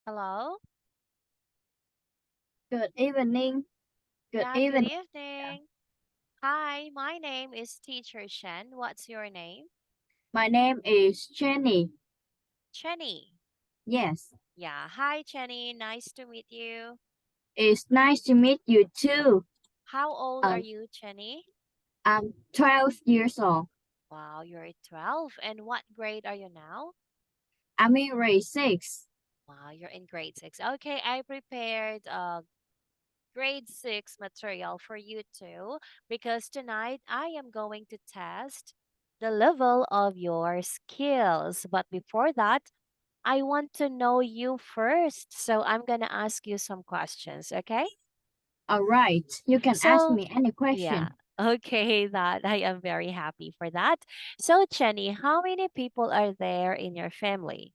Hello? Good evening. Good Yeah, good evening. evening. Hi, my name is Teacher Shen. What's your name? My name is Jenny. Chenny. Yes, Yeah, hi, Chenny. Nice to meet you. it's nice to meet you too. How old are Um, you, Chenny? I'm 12 years old. Wow, you're 12. And what grade are you now? I'm in grade 6. Wow, you're in grade 6. Okay, I prepared grade 6 material for you too because tonight I am going to test the level of your skills. But before that, I want to know you first. So I'm going to ask you some questions, okay? All right, you can ask So, me any yeah. question. Okay, that I am very happy for that. So, Jenny, how many people are there in your family?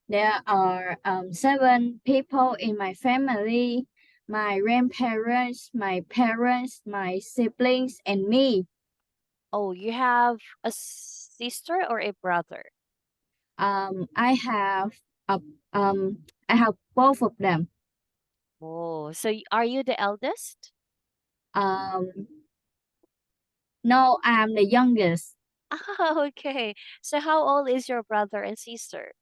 There are 7 people in my family, my grandparents, my parents, my siblings, and me. Oh, you have a sister or a brother? I have a, I have both of them. Oh, so are you the eldest? Um, no, I'm the youngest. Okay. So how old is your brother and sister?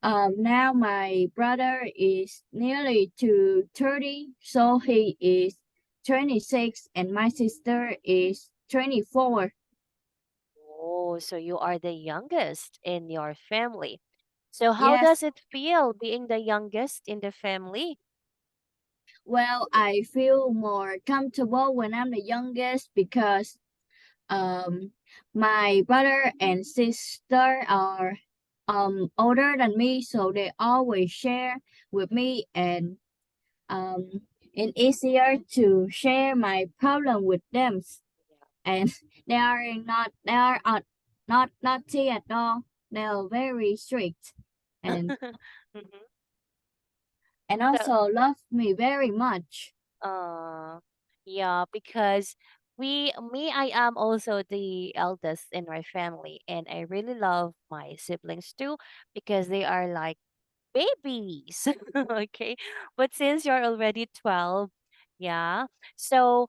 Now my brother is nearly to 30, so he is 26, and my sister is 24. Oh, so you are the youngest in your family. So how Yes, does it feel being the youngest in the family? well, I feel more comfortable when I'm the youngest because um my brother and sister are older than me, so they always share with me, and um it's easier to share my problem with them, and they are not naughty at all. They are very strict, and Mhm. and So, also love me very much. uh, yeah, because I am also the eldest in my family, and I really love my siblings too because they are like babies. Okay. But since you're already 12, yeah. So,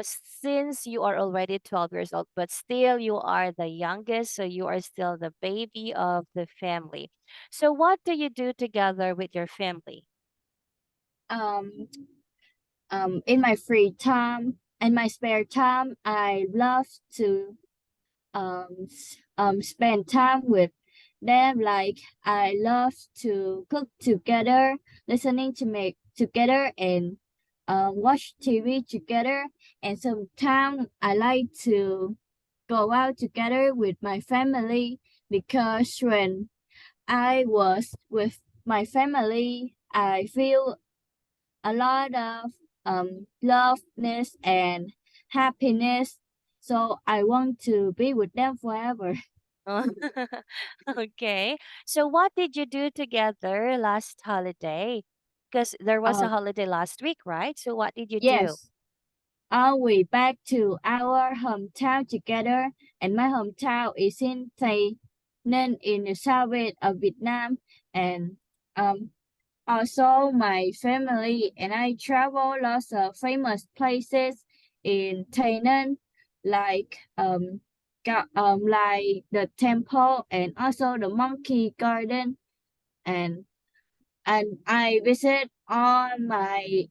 since you are already 12 years old, but still you are the youngest, so you are still the baby of the family. So, what do you do together with your family? Um, in my free time and my spare time, I love to spend time with them. Like I love to cook together, listening to make together, and watch TV together. And sometimes I like to go out together with my family because when I was with my family, I feel a lot of loveness and happiness. So I want to be with them forever. Oh, okay. So what did you do together last holiday? Because there was a Um, holiday last week, right? So what did you do? yes, are we back to our hometown together? And my hometown is in Tây Ninh in the south of Vietnam. And um, also my family and I travel lots of famous places in Tây Ninh, like like the temple and also the monkey garden, and I visit all my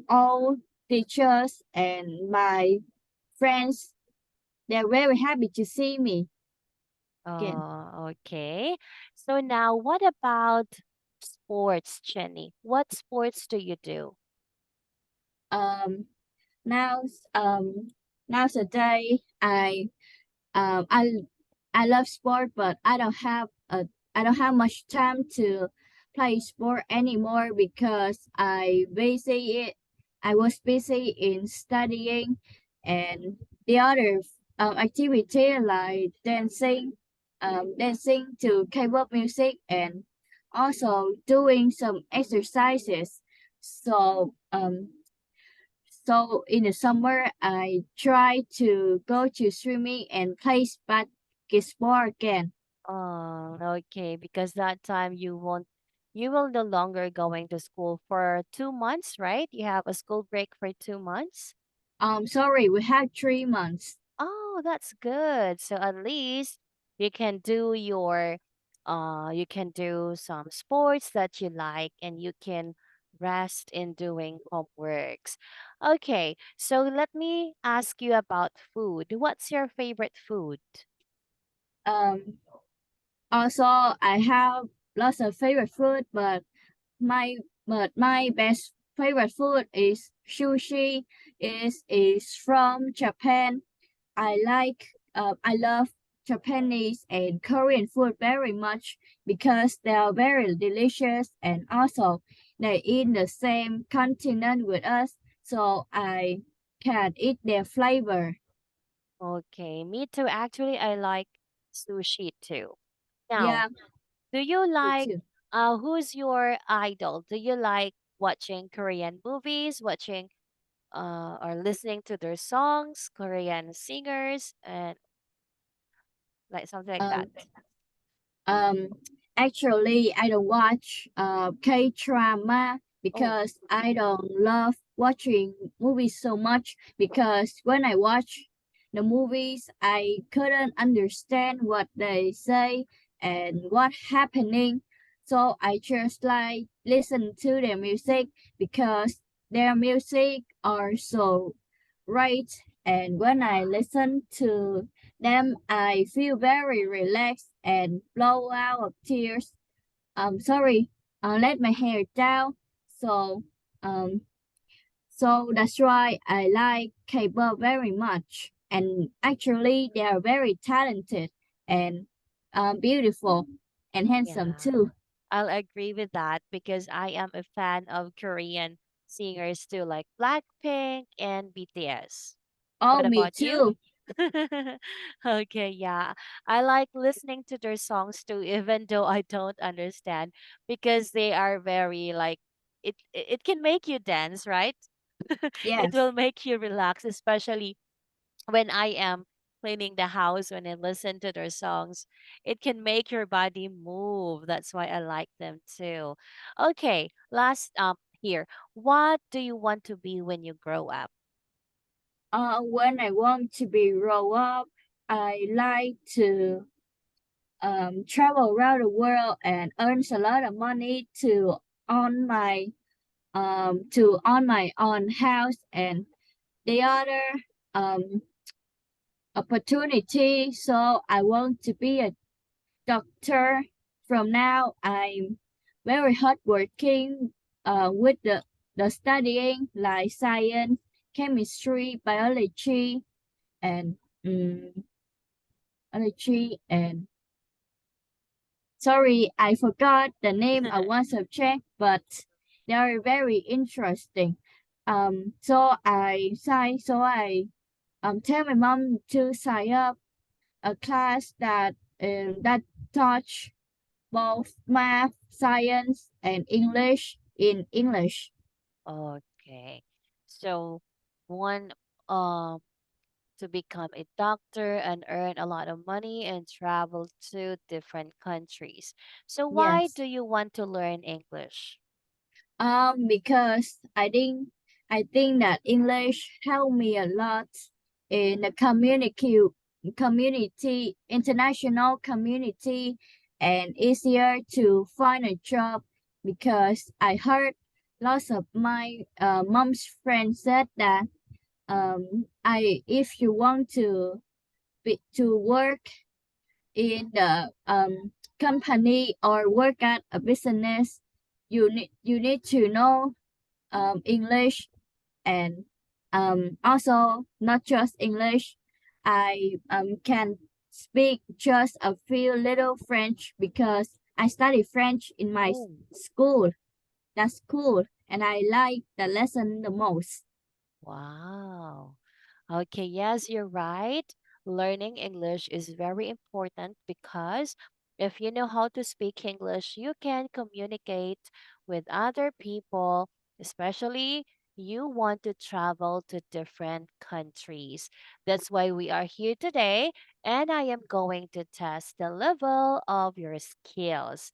old teachers and my friends. They're very happy to see me again. Oh, okay. So now what about sports, Jenny? What sports do you do? Um, now nowadays um I I love sport, but I don't have much time to play sport anymore because I was busy in studying, and the other activity like dancing to K-pop music, and also doing some exercises. So so in the summer, I try to go to swimming and play basketball again. Oh, okay. Because that time you won't you will no longer going to school for 2 months, right? You have a school break for 2 months. Sorry, we have 3 months. Oh, that's good. So at least you can do your you can do some sports that you like and you can rest in doing homeworks. Okay, so let me ask you about food. What's your favorite food? Um, Also, I have lots of favorite food, my my best favorite food is sushi. Is from Japan. I love Japanese and Korean food very much because they are very delicious and also they in the same continent with us, so I can eat their flavor. Okay, me too. Actually, I like sushi too. Now, Yeah, do you me like too. who's your idol? Do you like watching Korean movies, watching or listening to their songs, Korean singers and like something like that? Um, Um, Actually, I don't watch K drama Oh, because I don't love watching movies so much. Because when I watch the movies, I couldn't understand what they say and what happening. So I just like listen to their music because their music are so right. And when I listen to them, I feel very relaxed and blow out of tears. Sorry, let my hair down. So, um, so that's why I like K-pop very much. And actually, they are very talented and beautiful and handsome yeah. too. I'll agree with that because I am a fan of Korean singers too, like Blackpink and BTS. Oh, What me about you? too. Okay, yeah. I like listening to their songs too, even though I don't understand because they are very like it can make you dance, right? It Yes. will make you relax, especially when I am cleaning the house when I listen to their songs. It can make your body move. That's why I like them too. Okay, last here. What do you want to be when you grow up? When I want to be grow up, I like to travel around the world and earns a lot of money to own my own house and the other um opportunity. So I want to be a doctor. From now, I'm very hardworking with the studying like science, chemistry, and um, biology and sorry, I forgot the name of one subject, but they are very interesting. So I tell my mom to sign up a class that touch both math, science, and English in English. Okay. So one um to become a doctor and earn a lot of money and travel to different countries. So why Yes. do you want to learn English? Because I think that English helped me a lot in the community, international community, and easier to find a job because I heard lots of my mom's friends said that I if you want to work in the company or work at a business, you need to know English and also not just English. I can speak just a few little French because I study French in my Oh, school. That's cool, and I like the lesson the most. wow. Okay, yes, you're right. Learning English is very important because if you know how to speak English, you can communicate with other people, especially you want to travel to different countries. That's why we are here today, and I am going to test the level of your skills.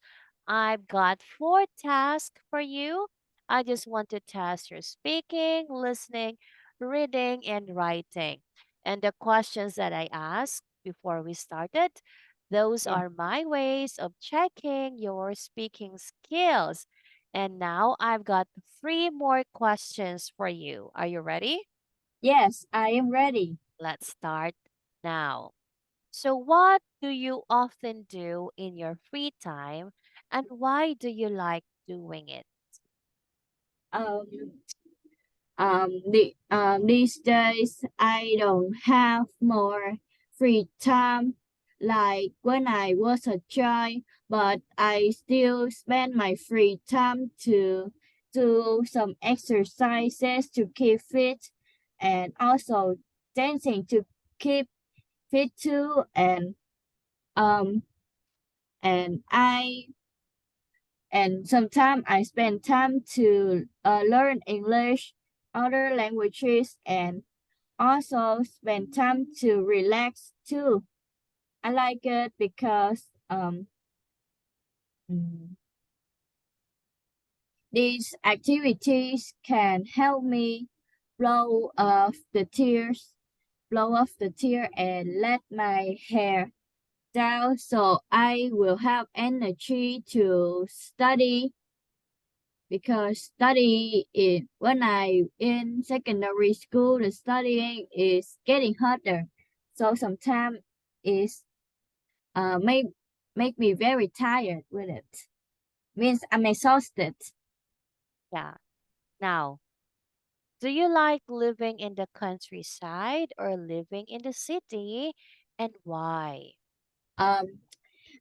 I've got four tasks for you. I just want to test your speaking, listening, reading, and writing. And the questions that I asked before we started, those Yeah. are my ways of checking your speaking skills. And now I've got three more questions for you. Are you ready? Yes, I am ready. Let's start now. So, what do you often do in your free time and why do you like doing it? Um, these days I don't have more free time like when I was a child, but I still spend my free time to do some exercises to keep fit and also dancing to keep fit too um and I and sometimes I spend time to learn English, other languages, and also spend time to relax too. I like it because mm, these activities can help me blow off the tears, blow off the tear, and let my hair down so I will have energy to study because study is when I in secondary school the studying is getting harder. So sometimes it's make me very tired with it. Means I'm exhausted. Yeah. Now, do you like living in the countryside or living in the city and why? Um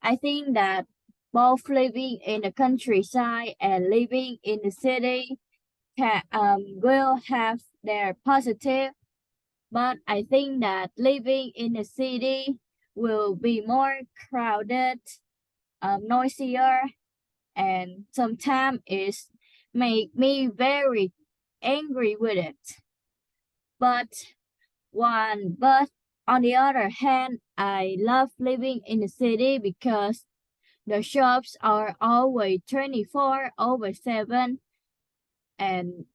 I think that both living in the countryside and living in the city can will have their positive, but I think that living in the city will be more crowded, noisier, and sometimes it make me very angry with it. But but on the other hand, I love living in the city because the shops are always 24/7 and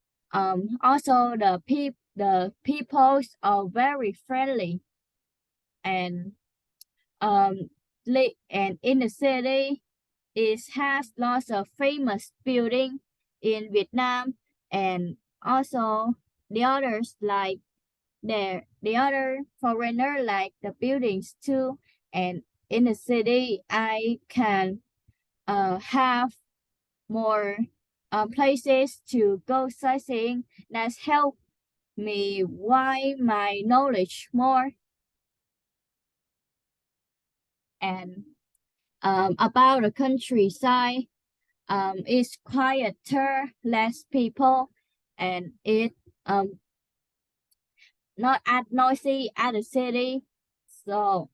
also the peoples are very friendly and um and in the city it has lots of famous building in Vietnam and also the others like the other foreigner like the buildings too and in the city I can have more places to go sightseeing that help me widen my knowledge more and about the countryside. It's quieter, less people, and it not as noisy as the city. So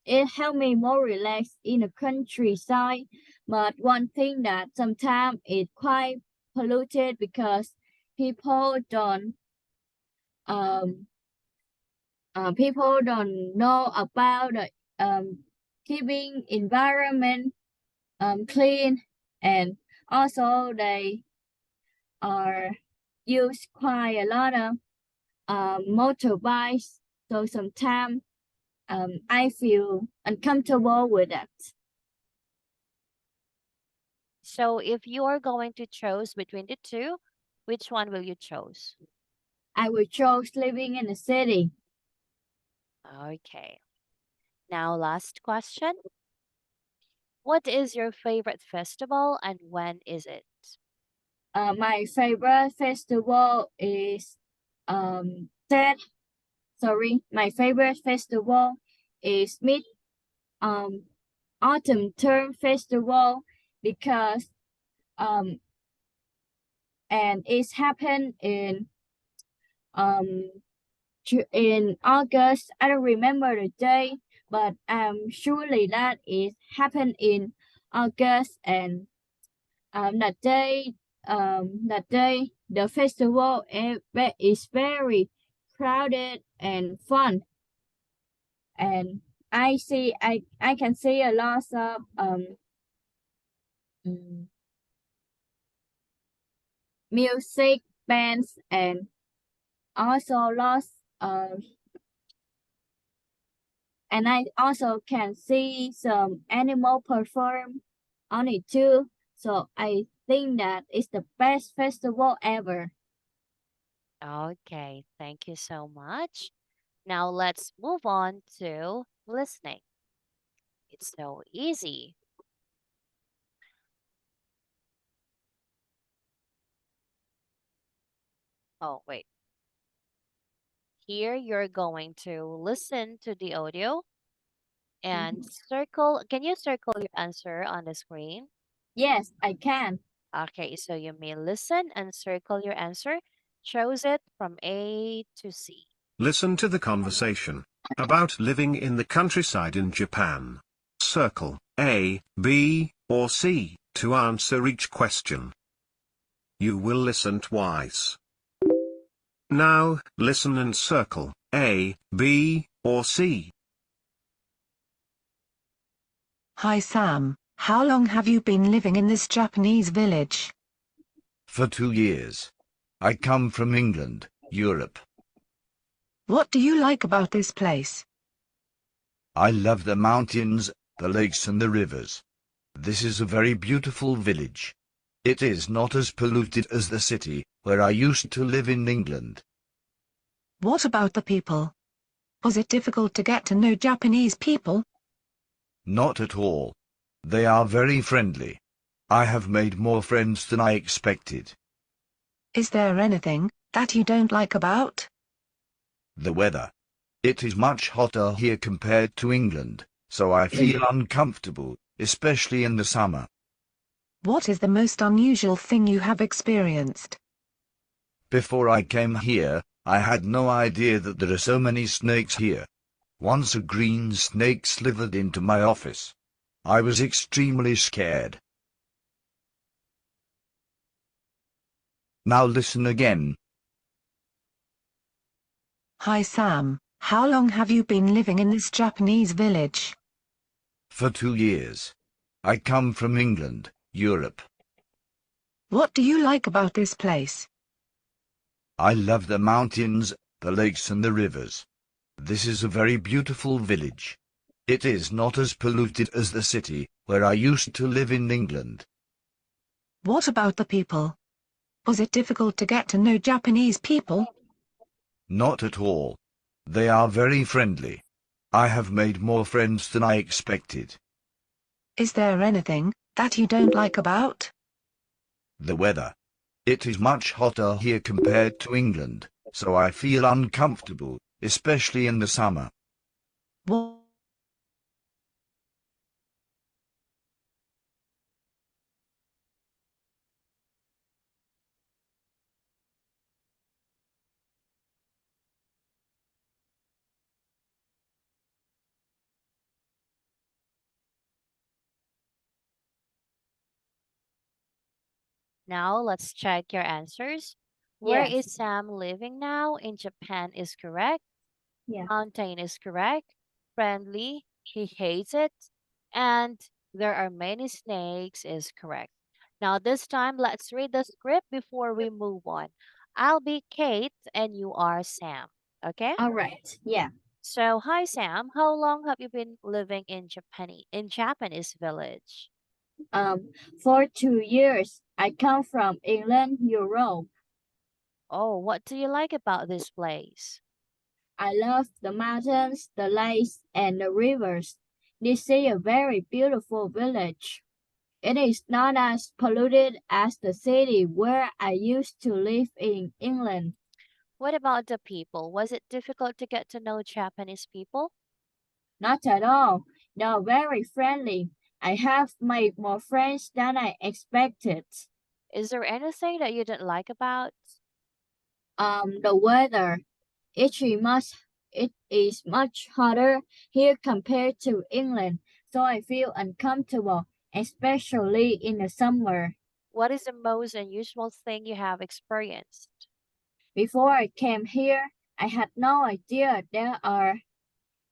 it helped me more relaxed in the countryside. But one thing that sometimes it's quite polluted because people don't um people don't know about the keeping environment clean and also they are use quite a lot of motorbikes so sometimes I feel uncomfortable with that. So, if you are going to choose between the two, which one will you choose? I would choose living in the city. Okay. Now, last question. What is your favorite festival and when is it? My favorite festival is Tet. Sorry, my favorite festival is Mid um Autumn Term Festival because um and it's happened um in August. I don't remember the day, but surely that it happened in August and that day the festival is very crowded and fun and I can see a lot of mm, music bands and also lots and I also can see some animal perform on it too. So I think that it's the best festival ever. Okay, thank you so much. Now let's move on to listening. It's so easy. Oh, wait. Here you're going to listen to the audio and Mhm. circle. Can you circle your answer on the screen? Yes, I can. Okay, so you may listen and circle your answer. Choose it from A to C. Listen to the conversation about living in the countryside in Japan. Circle A, B, or C to answer each question. You will listen twice. Now, listen and circle A, B, or C. Hi Sam, how long have you been living in this Japanese village? For 2 years. I come from England, Europe. What do you like about this place? I love the mountains, the lakes and the rivers. This is a very beautiful village. It is not as polluted as the city, where I used to live in England. What about the people? Was it difficult to get to know Japanese people? Not at all. They are very friendly. I have made more friends than I expected. Is there anything that you don't like about? The weather. It is much hotter here compared to England, so I feel uncomfortable, especially in the summer. What is the most unusual thing you have experienced? Before I came here, I had no idea that there are so many snakes here. Once a green snake slithered into my office. I was extremely scared. Now listen again. Hi Sam, how long have you been living in this Japanese village? For 2 years. I come from England, Europe. What do you like about this place? I love the mountains, the lakes and the rivers. This is a very beautiful village. It is not as polluted as the city, where I used to live in England. What about the people? Was it difficult to get to know Japanese people? Not at all. They are very friendly. I have made more friends than I expected. Is there anything that you don't like about? The weather. It is much hotter here compared to England, so I feel uncomfortable, especially in the summer. What Now let's check your answers. Where Yes. is Sam living now? In Japan is correct. Yeah. Mountain is correct. Friendly, he hates it. And there are many snakes is correct. Now this time let's read the script before we move on. I'll be Kate and you are Sam. Okay? All right. Yeah. So hi Sam, how long have you been living in Japanese village? For 2 years, I come from England, Europe. Oh, what do you like about this place? I love the mountains, the lakes, and the rivers. This is a very beautiful village. It is not as polluted as the city where I used to live in England. What about the people? Was it difficult to get to know Japanese people? Not at all. They are very friendly. I have made more friends than I expected. Is there anything that you didn't like about? The weather. It is much hotter here compared to England, so I feel uncomfortable, especially in the summer. What is the most unusual thing you have experienced? Before I came here, I had no idea there are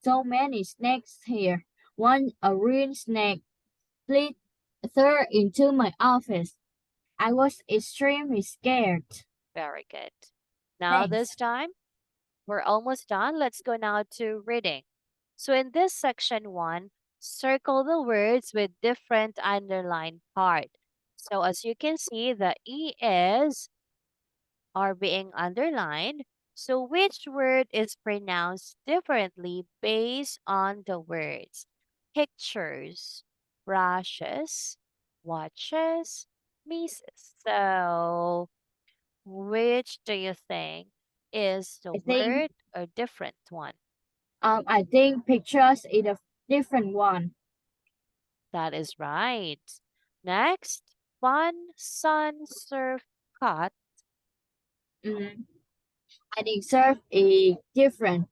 so many snakes here. One a green snake slid, third into my office. I was extremely scared. Very good. Now Thanks. this time, we're almost done. Let's go now to reading. So in this section 1, circle the words with different underlined part. So as you can see, the ES are being underlined. So which word is pronounced differently based on the words? Pictures, brushes, watches, Mises. So which do you think is the I think word or different one? I think pictures is a different one. That is right. Next, fun, sun, surf, cut. Mm, I think surf is different.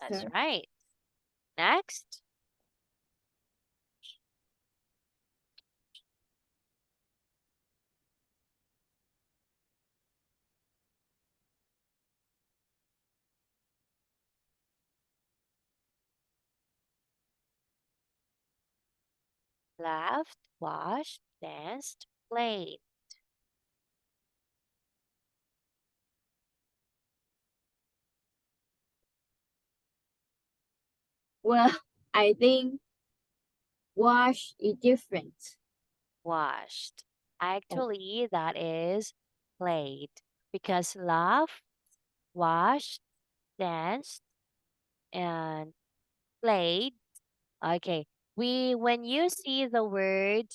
That's Surf. right. Next, laughed, washed, danced, played. Well, I think wash is different. Washed. Oh, Actually, that is played because laughed, washed, danced, and played. Okay. When you see the word,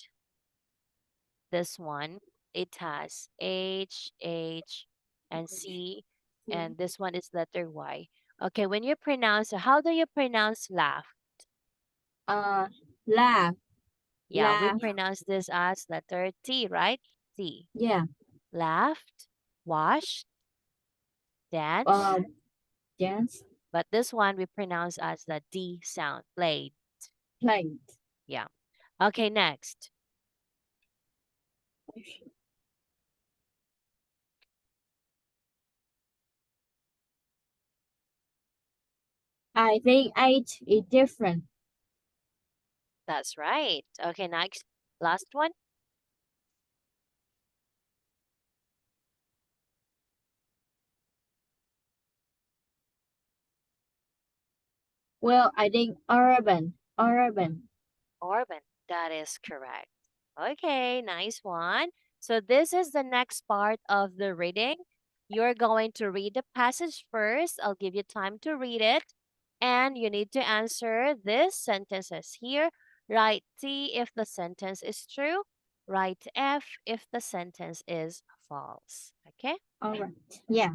this one, it has H, and C, see. and this one is letter Y. Okay, when you pronounce, how do you pronounce laugh? Uh, laugh, Yeah, we laugh. pronounce this as letter T, right? T. Yeah. Laughed, washed, danced, Um, dance, but this one we pronounce as the D sound, played. played. Yeah. Okay, next. I think eight is different. That's right. Okay, next. Last one. Well, I think urban, urban. Orban. That is correct. Okay, nice one. So this is the next part of the reading. You're going to read the passage first. I'll give you time to read it. And you need to answer these sentences here. Write T if the sentence is true. Write F if the sentence is false. Okay? All right. Yeah.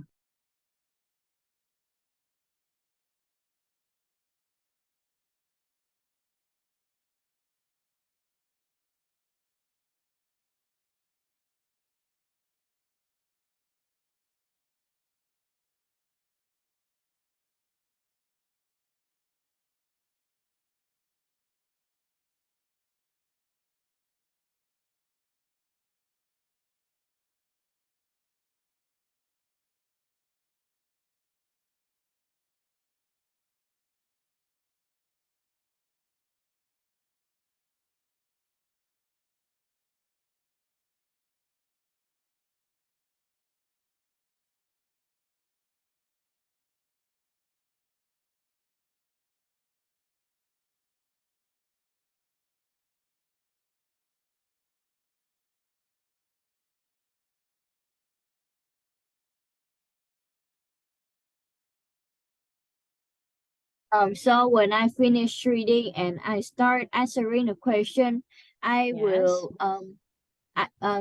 So when I finish reading and I start answering the question, I Yes. will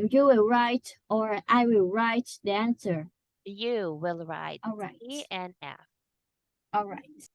you will write or I will write the answer. You will write All right. T and F. All right.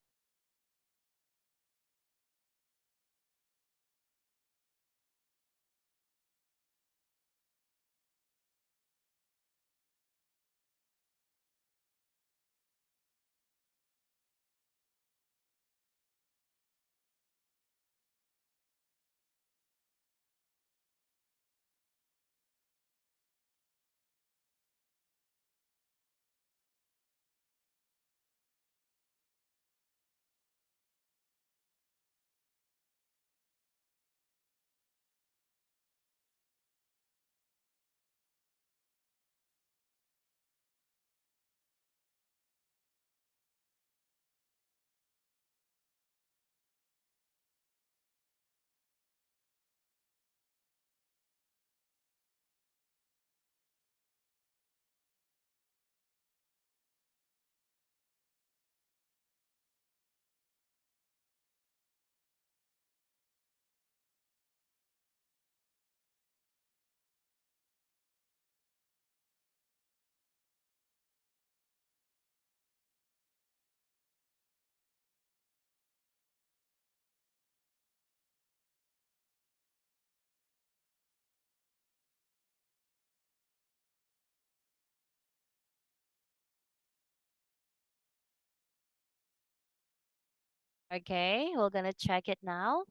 Okay, we're gonna check it now.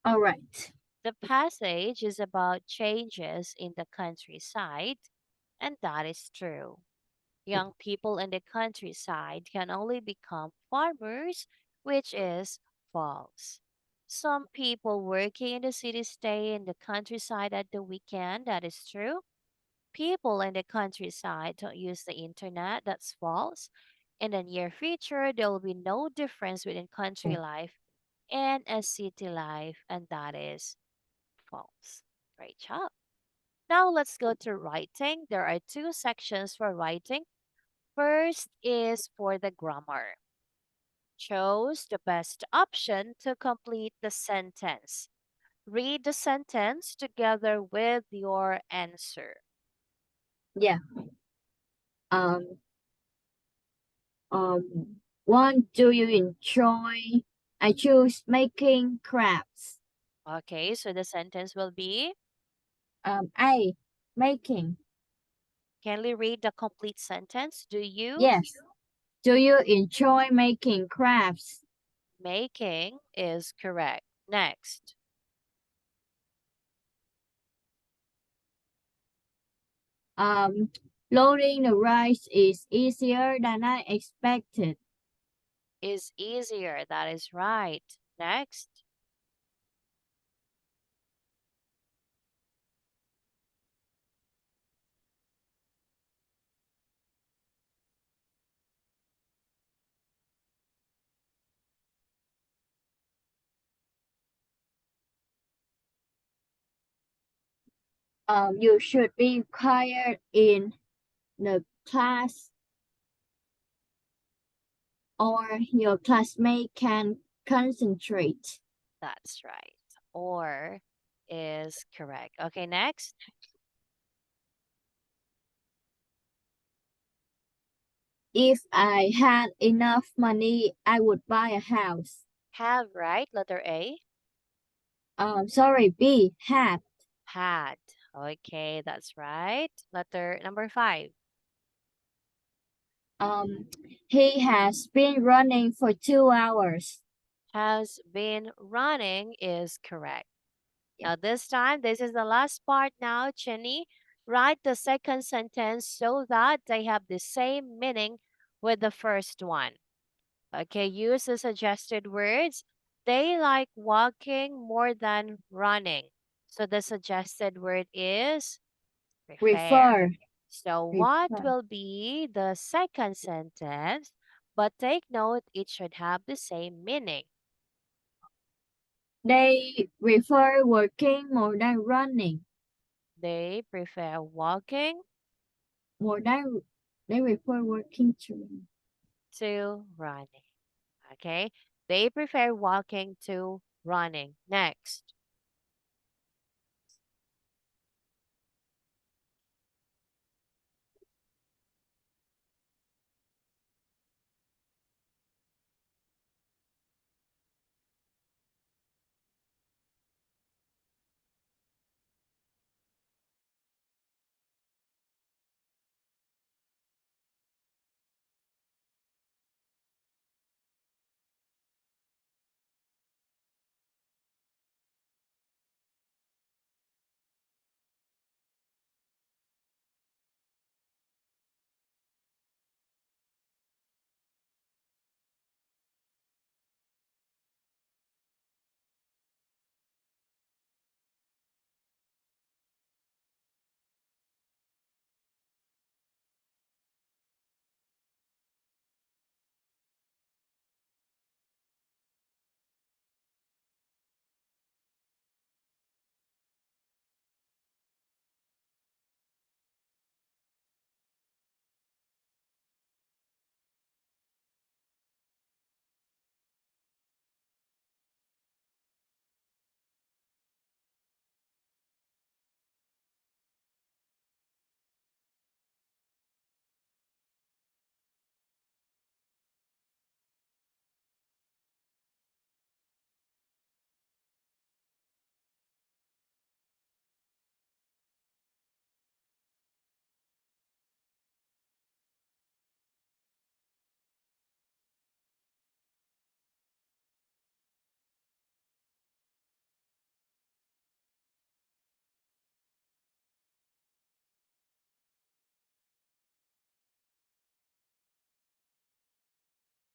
All right. The passage is about changes in the countryside, and that is true. Young people in the countryside can only become farmers, which is false. Some people working in the city stay in the countryside at the weekend, that is true. People in the countryside don't use the internet, that's false. In the near future, there will be no difference between country life and a city life, and that is false. Great job. Now let's go to writing. There are two sections for writing. First is for the grammar. Choose the best option to complete the sentence. Read the sentence together with your answer. Yeah. Um. One. Do you enjoy? I choose making crafts. Okay, so the sentence will be, A. Making. can we read the complete sentence? Do you? Yes. Do you enjoy making crafts? Making is correct. Next. Um. Loading the rice is easier than I expected. Is easier. That is right. Next. You should be quiet in the class or your classmate can concentrate. That's right. Or is correct. Okay, next. If I had enough money, I would buy a house. Have, right? Letter A. Sorry, B, had. Had. Okay, that's right. Letter number 5. Um, he has been running for 2 hours. Has been running is correct. Yeah. Now, this time, this is the last part now, Chinny. Write the second sentence so that they have the same meaning with the first one. Okay, use the suggested words. They like walking more than running. So the suggested word is prefer. Refer. So what Refer. will be the second sentence? But take note, it should have the same meaning. They prefer working more than running. They prefer walking More than they prefer working to. to running. Okay, they prefer walking to running. Next.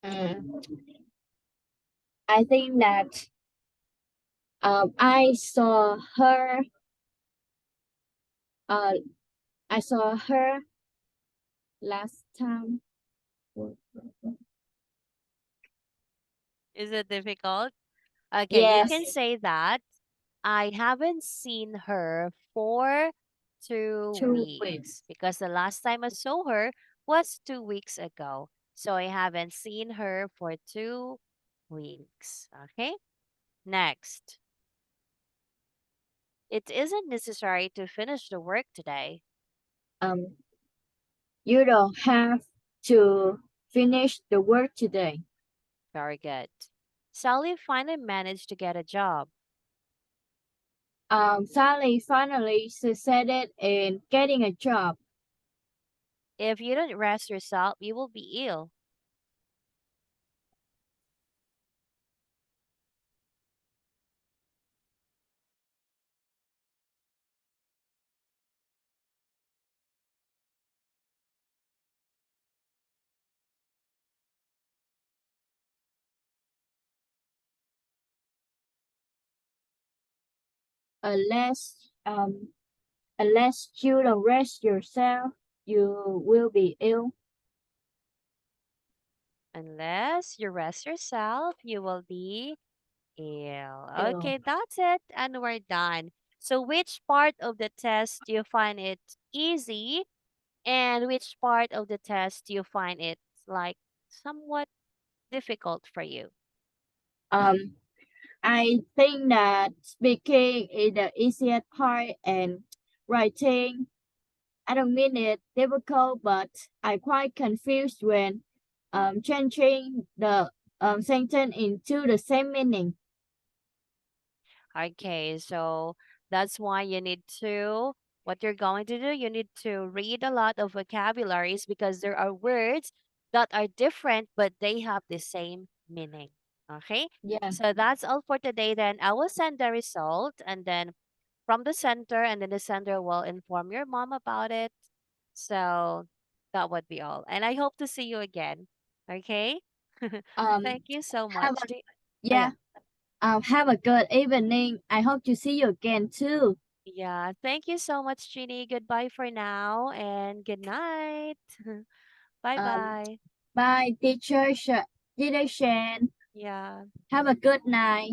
Mm, I think that I saw her. Uh, I saw her last time. Is it difficult? Okay, you can Yes, say that. I haven't seen her for 2 weeks 2 weeks. because the last time I saw her was 2 weeks ago. So I haven't seen her for 2 weeks. Okay, next. It isn't necessary to finish the work today. Um, you don't have to finish the work today. Very good. Sally finally managed to get a job. Sally finally succeeded in getting a job. If you don't rest yourself, you will be ill. Unless unless you don't rest yourself, you will be ill. Unless you rest yourself, you will be ill. Ill. Okay, that's it. And we're done. So, which part of the test do you find it easy? And which part of the test do you find it like somewhat difficult for you? Um, I think that speaking is the easiest part and writing, I don't mean it difficult, but I quite confused when changing the sentence into the same meaning. Okay, so that's why you need to, what you're going to do, you need to read a lot of vocabularies because there are words that are different, but they have the same meaning. Okay, Yeah. so that's all for today. Then I will send the result and then from the center, and then the center will inform your mom about it. So that would be all. And I hope to see you again. Okay, Um thank you so have much. a Oh, yeah. yeah. Have a good evening. I hope to see you again too. Yeah, thank you so much, Jeannie. Goodbye for now and good night. Bye Um bye. bye teacher Shan. Yeah. Have a good night.